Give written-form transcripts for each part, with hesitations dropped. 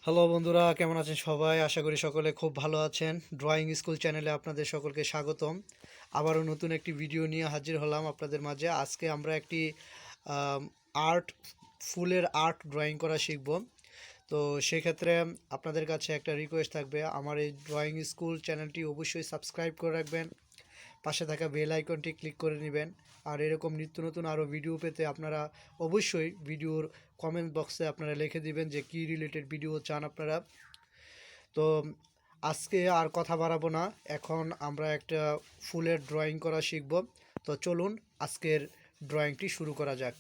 Hello বন্ধুরা, কেমন আছেন সবাই? আশা করি সকলে খুব ভালো আছেন। ড্রয়িং স্কুল চ্যানেলে আপনাদের সকলকে স্বাগতম। আবারও নতুন একটি ভিডিও নিয়ে হাজির হলাম আপনাদের মাঝে। আজকে আমরা একটি আম, আর্ট ফুলের আর্ট ড্রয়িং করা শিখব। তো সেক্ষেত্রে আপনাদের কাছে একটা রিকোয়েস্ট থাকবে, আমার এই ড্রয়িং স্কুল চ্যানেলটি অবশ্যই সাবস্ক্রাইব করে রাখবেন, পাশে থাকা বেল আইকনটি ক্লিক করে নেবেন। আর এরকম নিত্য নতুন আরও ভিডিও পেতে আপনারা অবশ্যই ভিডিওর কমেন্ট বক্সে আপনারা লিখে দিবেন যে কী রিলেটেড ভিডিও চান আপনারা। তো আজকে আর কথা বাড়াবো না, এখন আমরা একটা ফুলের ড্রয়িং করা শিখব। তো চলুন আজকের ড্রয়িংটি শুরু করা যাক।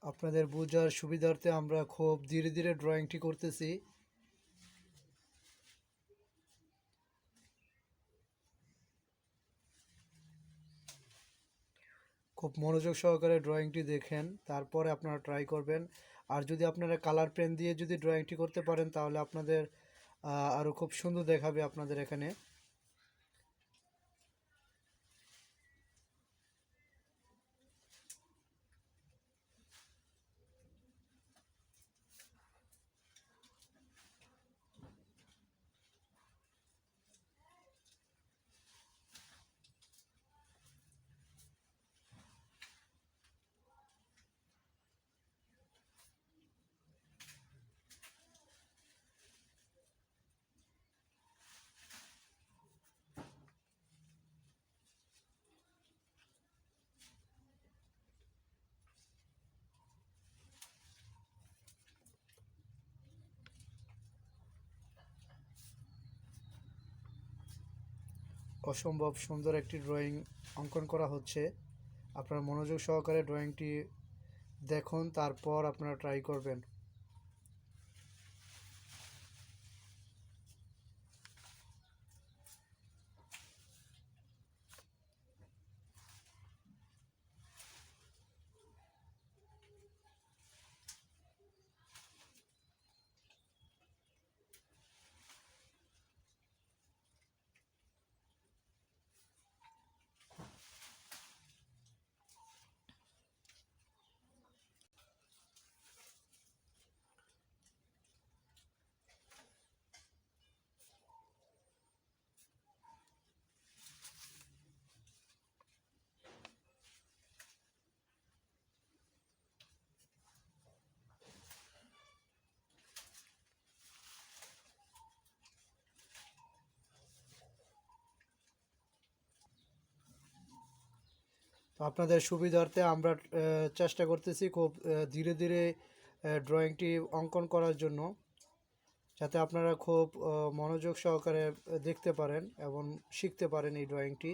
আপনাদের বোঝার সুবিধার্থে আমরা খুব ধীরে ধীরে ড্রয়িংটি করতেছি। খুব মনোযোগ সহকারে ড্রয়িংটি দেখেন, তারপরে আপনারা ট্রাই করবেন। আর যদি আপনারা কালার পেন দিয়ে যদি ড্রয়িংটি করতে পারেন তাহলে আপনাদের আরও খুব সুন্দর দেখাবে আপনাদের এখানে। অসম্ভব সুন্দর একটি ড্রয়িং অঙ্কন করা হচ্ছে। আপনারা মনোযোগ সহকারে ড্রয়িংটি দেখুন, তারপর আপনারা ট্রাই করবেন। তো আপনাদের সুবিধার্থে আমরা চেষ্টা করতেছি খুব ধীরে ধীরে ড্রয়িংটি অঙ্কন করার জন্য, যাতে আপনারা খুব মনোযোগ সহকারে দেখতে পারেন এবং শিখতে পারেন এই ড্রয়িংটি।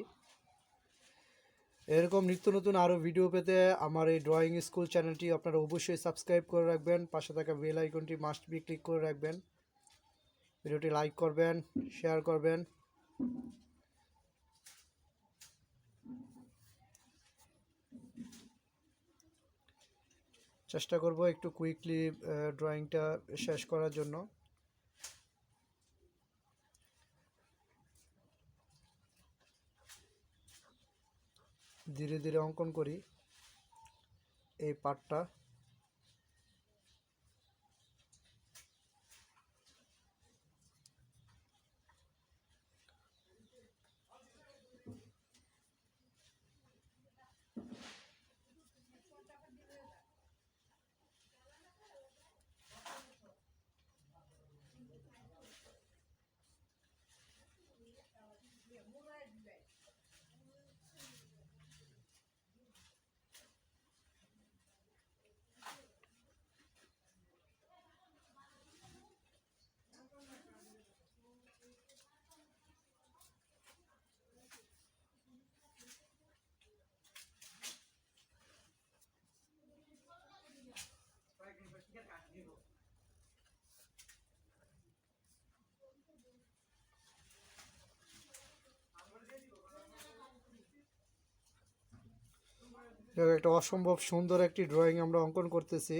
এরকম নিত্য নতুন আরও ভিডিও পেতে আমার এই ড্রয়িং স্কুল চ্যানেলটি আপনারা অবশ্যই সাবস্ক্রাইব করে রাখবেন, পাশে থাকা বেল আইকনটি মাস্ট বি ক্লিক করে রাখবেন, ভিডিওটি লাইক করবেন, শেয়ার করবেন। চেষ্টা করব একটু কুইকলি ড্রয়িংটা শেষ করার জন্য। ধীরে ধীরে অঙ্কন করি এই পার্টটা। একটা অসম্ভব সুন্দর একটি ড্রয়িং আমরা অঙ্কন করতেছি।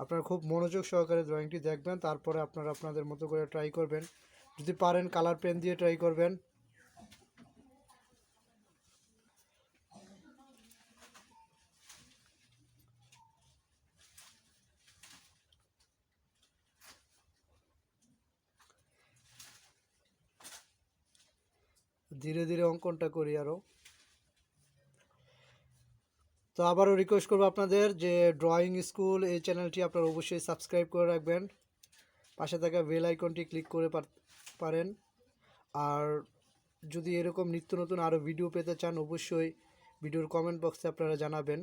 আপনারা খুব মনোযোগ সহকারে ড্রয়িংটি দেখবেন, তারপরে আপনারা আপনাদের মতো করে ট্রাই করবেন। যদি পারেন কালার পেন দিয়ে ট্রাই করবেন। ধীরে ধীরে অঙ্কনটা করি আরও। তো আবারও রিকোয়েস্ট করবো আপনাদের যে ড্রয়িং স্কুল এই চ্যানেলটি আপনারা অবশ্যই সাবস্ক্রাইব করে রাখবেন, পাশে থাকা বেল আইকনটি ক্লিক করে পারেন। আর যদি এরকম নিত্য নতুন আরও ভিডিও পেতে চান অবশ্যই ভিডিওর কমেন্ট বক্সে আপনারা জানাবেন।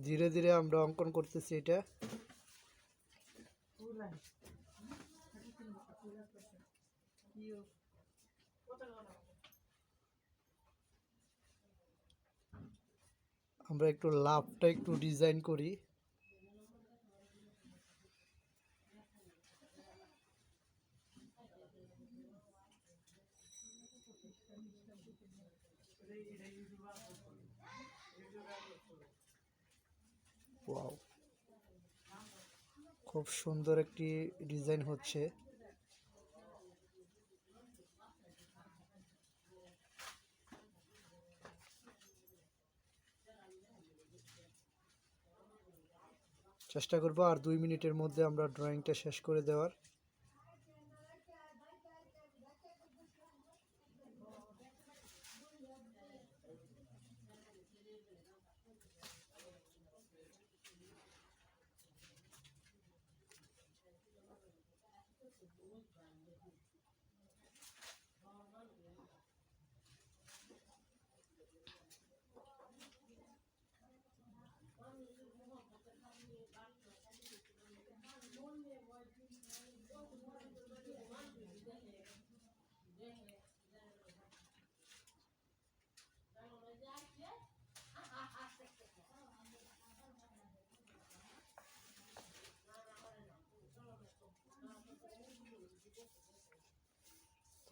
ধীরে ধীরে আমরা অঙ্কন করতেছি এটা। আমরা একটু লাভটা একটু ডিজাইন করি। ওয়াও, খুব সুন্দর একটি ডিজাইন হচ্ছে। চেষ্টা করব আর 2 মিনিটের মধ্যে আমরা ড্রয়িংটা শেষ করে দেওয়ার।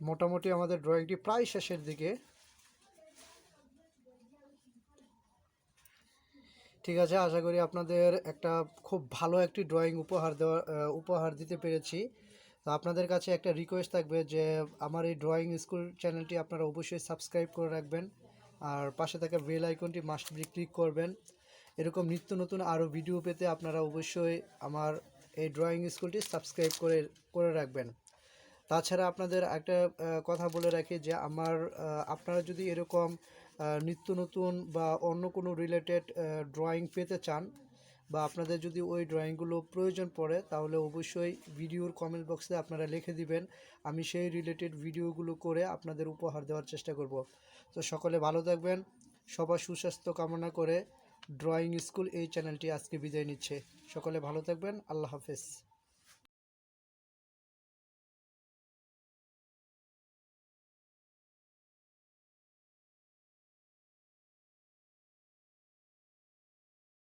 মোটামুটি আমাদের ড্রয়িংটি প্রায় শেষের দিকে। ঠিক আছে, আশা করি আপনাদের একটা খুব ভালো একটি ড্রয়িং উপহার দিতে পেরেছি। তো আপনাদের কাছে একটা রিকোয়েস্ট থাকবে যে আমার এই ড্রয়িং স্কুল চ্যানেলটি আপনারা অবশ্যই সাবস্ক্রাইব করে রাখবেন, আর পাশে থাকা বেল আইকনটি মাস্ট বি ক্লিক করবেন। এরকম নিত্য নতুন আরও ভিডিও পেতে আপনারা অবশ্যই আমার এই ড্রয়িং স্কুলটি সাবস্ক্রাইব করে রাখবেন। তাছাড়া আপনাদের একটা কথা বলে রাখি যে আপনারা যদি এরকম নিত্য নতুন বা অন্য কোনো রিলেটেড ড্রয়িং পেতে চান, বা আপনাদের যদি ওই ড্রয়িংগুলো প্রয়োজন পড়ে, তাহলে অবশ্যই ভিডিওর কমেন্ট বক্সে আপনারা লিখে দিবেন। আমি সেই রিলেটেড ভিডিওগুলো করে আপনাদের উপহার দেওয়ার চেষ্টা করব। তো সকলে ভালো থাকবেন, সবার সুস্বাস্থ্য কামনা করে ড্রয়িং স্কুল এই চ্যানেলটি আজকে বিদায় নিচ্ছে। সকলে ভালো থাকবেন, আল্লাহ হাফেজ।